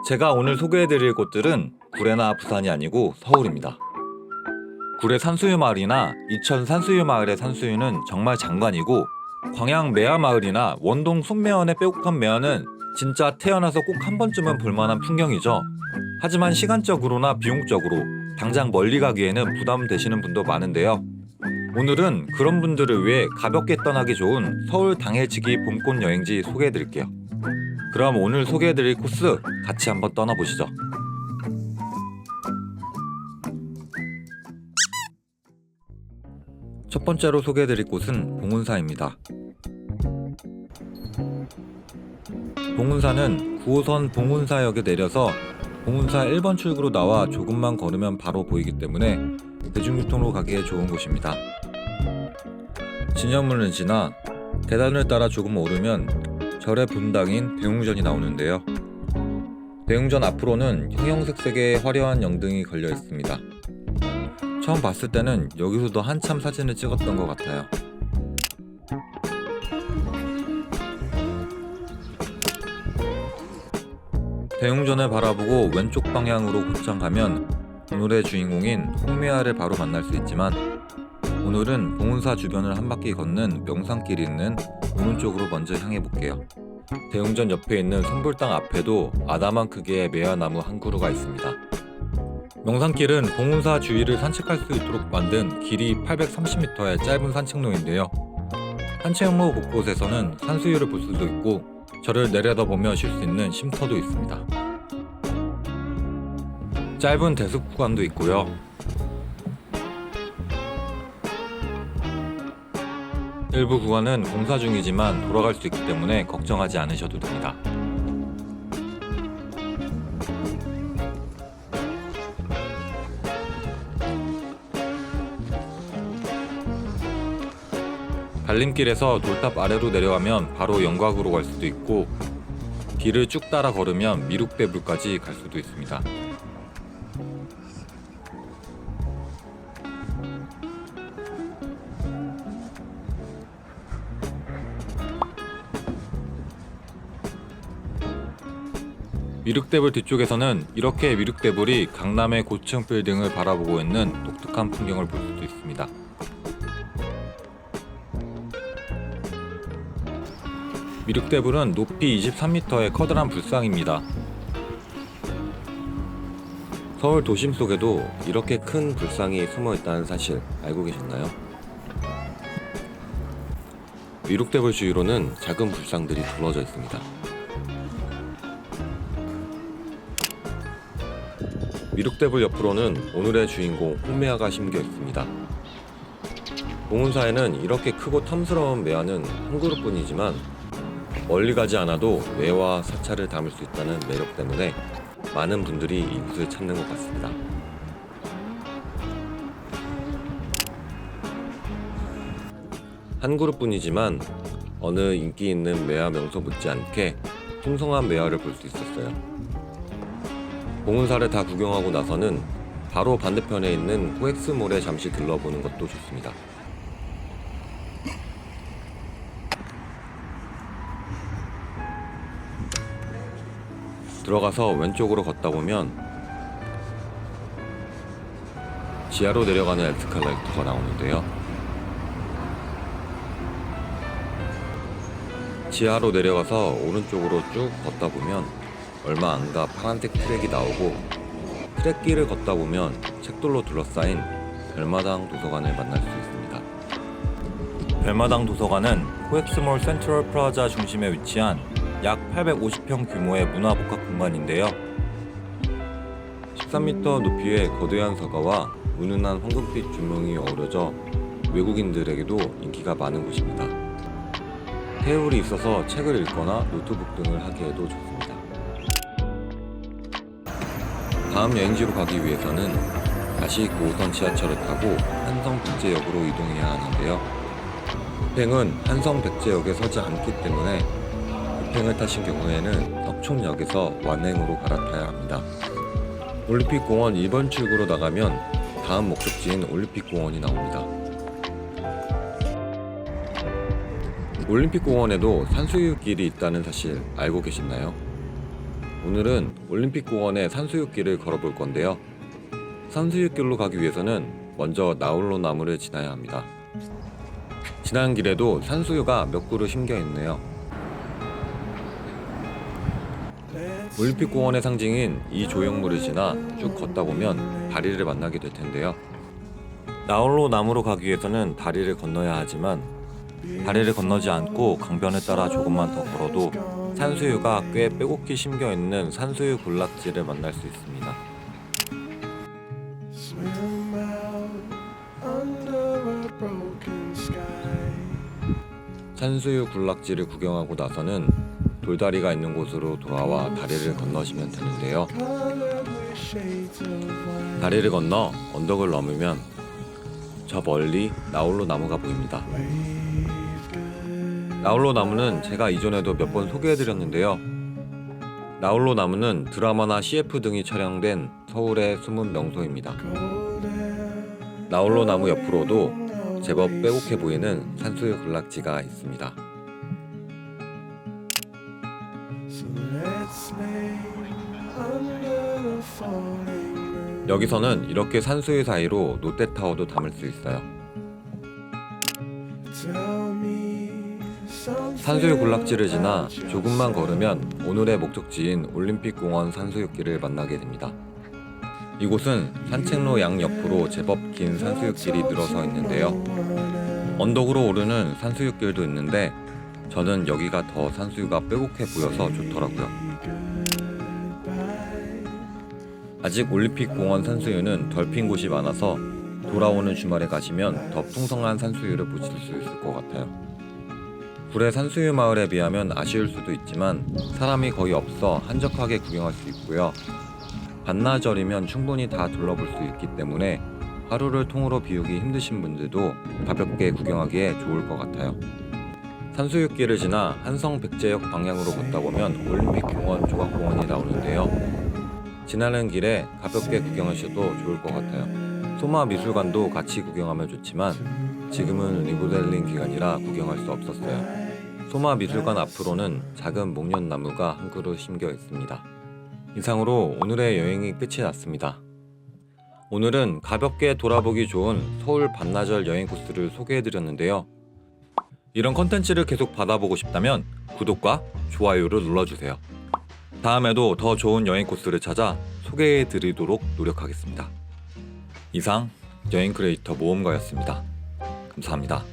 제가 오늘 소개해드릴 곳들은 구례나 부산이 아니고 서울입니다. 구례 산수유 마을이나 이천 산수유 마을의 산수유는 정말 장관이고, 광양 매화 마을이나 원동 숲매화의 빼곡한 매화는 진짜 태어나서 꼭 한 번쯤은 볼만한 풍경이죠. 하지만 시간적으로나 비용적으로 당장 멀리 가기에는 부담되시는 분도 많은데요. 오늘은 그런 분들을 위해 가볍게 떠나기 좋은 서울 당일치기 봄꽃 여행지 소개해드릴게요. 그럼 오늘 소개해드릴 코스 같이 한번 떠나보시죠. 첫 번째로 소개해드릴 곳은 봉은사입니다. 봉은사는 9호선 봉은사역에 내려서 봉은사 1번 출구로 나와 조금만 걸으면 바로 보이기 때문에 대중교통으로 가기에 좋은 곳입니다. 진연문을 지나 계단을 따라 조금 오르면 절의 본당인 대웅전이 나오는데요. 대웅전 앞으로는 형형색색의 화려한 영등이 걸려 있습니다. 처음 봤을 때는 여기서도 한참 사진을 찍었던 것 같아요. 대웅전을 바라보고 왼쪽 방향으로 곧장 가면 오늘의 주인공인 홍매화를 바로 만날 수 있지만, 오늘은 봉은사 주변을 한 바퀴 걷는 명산길이 있는 오른쪽으로 먼저 향해 볼게요. 대웅전 옆에 있는 선불당 앞에도 아담한 크기의 매화나무 한 그루가 있습니다. 명산길은 봉은사 주위를 산책할 수 있도록 만든 길이 830m의 짧은 산책로인데요. 산책로 곳곳에서는 산수유를 볼 수도 있고 절을 내려다보며 쉴 수 있는 쉼터도 있습니다. 짧은 대숲 구간도 있고요. 일부 구간은 공사 중이지만 돌아갈 수 있기 때문에 걱정하지 않으셔도 됩니다. 갈림길에서 돌탑 아래로 내려가면 바로 영곽으로 갈 수도 있고, 길을 쭉 따라 걸으면 미륵대불까지 갈 수도 있습니다. 미륵대불 뒤쪽에서는 이렇게 미륵대불이 강남의 고층 빌딩을 바라보고 있는 독특한 풍경을 볼 수도 있습니다. 미륵대불은 높이 23m의 커다란 불상입니다. 서울 도심 속에도 이렇게 큰 불상이 숨어 있다는 사실 알고 계셨나요? 미륵대불 주위로는 작은 불상들이 둘러져 있습니다. 미륵대불 옆으로는 오늘의 주인공 홍매화가 심겨 있습니다. 봉은사에는 이렇게 크고 탐스러운 매화는 한 그루뿐이지만 멀리 가지 않아도 매화 사찰을 담을 수 있다는 매력 때문에 많은 분들이 이곳을 찾는 것 같습니다. 한 그루뿐이지만 어느 인기 있는 매화 명소 못지않게 풍성한 매화를 볼 수 있었어요. 봉은사를 다 구경하고 나서는 바로 반대편에 있는 코엑스몰에 잠시 들러보는 것도 좋습니다. 들어가서 왼쪽으로 걷다 보면 지하로 내려가는 에스컬레이터가 나오는데요. 지하로 내려가서 오른쪽으로 쭉 걷다 보면 얼마 안 가 파란색 트랙이 나오고, 트랙길을 걷다 보면 책돌로 둘러싸인 별마당 도서관을 만날 수 있습니다. 별마당 도서관은 코엑스몰 센트럴 프라자 중심에 위치한 약 850평 규모의 문화복합 공간인데요. 13m 높이의 거대한 서가와 은은한 황금빛 조명이 어우러져 외국인들에게도 인기가 많은 곳입니다. 테이블이 있어서 책을 읽거나 노트북 등을 하기에도 좋습니다. 다음 여행지로 가기 위해서는 다시 9호선 지하철을 타고 한성백제역으로 이동해야 하는데요. 급행은 한성백제역에 서지 않기 때문에 급행을 타신 경우에는 석촌역에서 완행으로 갈아타야 합니다. 올림픽공원 2번 출구로 나가면 다음 목적지인 올림픽공원이 나옵니다. 올림픽공원에도 산수유길이 있다는 사실 알고 계셨나요? 오늘은 올림픽공원의 산수유길을 걸어볼 건데요. 산수유길로 가기 위해서는 먼저 나홀로 나무를 지나야 합니다. 지나는 길에도 산수유가 몇 그루 심겨 있네요. 올림픽공원의 상징인 이 조형물을 지나 쭉 걷다 보면 다리를 만나게 될 텐데요. 나홀로 나무로 가기 위해서는 다리를 건너야 하지만 다리를 건너지 않고 강변을 따라 조금만 더 걸어도 산수유가 꽤 빼곡히 심겨 있는 산수유 군락지를 만날 수 있습니다. 산수유 군락지를 구경하고 나서는 돌다리가 있는 곳으로 돌아와 다리를 건너시면 되는데요. 다리를 건너 언덕을 넘으면 저 멀리 나홀로 나무가 보입니다. 나홀로 나무는 제가 이전에도 몇 번 소개해드렸는데요. 나홀로 나무는 드라마나 CF 등이 촬영된 서울의 숨은 명소입니다. 나홀로 나무 옆으로도 제법 빼곡해 보이는 산수유 군락지가 있습니다. 여기서는 이렇게 산수유 사이로 롯데타워도 담을 수 있어요. 산수유 군락지를 지나 조금만 걸으면 오늘의 목적지인 올림픽공원 산수유길을 만나게 됩니다. 이곳은 산책로 양옆으로 제법 긴 산수유길이 늘어서 있는데요. 언덕으로 오르는 산수유길도 있는데 저는 여기가 더 산수유가 빼곡해 보여서 좋더라고요. 아직 올림픽공원 산수유는 덜 핀 곳이 많아서 돌아오는 주말에 가시면 더 풍성한 산수유를 보실 수 있을 것 같아요. 구례 산수유 마을에 비하면 아쉬울 수도 있지만 사람이 거의 없어 한적하게 구경할 수 있고요. 반나절이면 충분히 다 둘러볼 수 있기 때문에 하루를 통으로 비우기 힘드신 분들도 가볍게 구경하기에 좋을 것 같아요. 산수유길을 지나 한성백제역 방향으로 걷다 보면 올림픽공원 조각공원이 나오는데요. 지나는 길에 가볍게 구경하셔도 좋을 것 같아요. 소마미술관도 같이 구경하면 좋지만 지금은 리모델링 기간이라 구경할 수 없었어요. 소마미술관 앞으로는 작은 목련나무가 한 그루 심겨 있습니다. 이상으로 오늘의 여행이 끝이 났습니다. 오늘은 가볍게 돌아보기 좋은 서울 반나절 여행 코스를 소개해드렸는데요. 이런 컨텐츠를 계속 받아보고 싶다면 구독과 좋아요를 눌러주세요. 다음에도 더 좋은 여행 코스를 찾아 소개해드리도록 노력하겠습니다. 이상 여행 크리에이터 모험가였습니다. 감사합니다.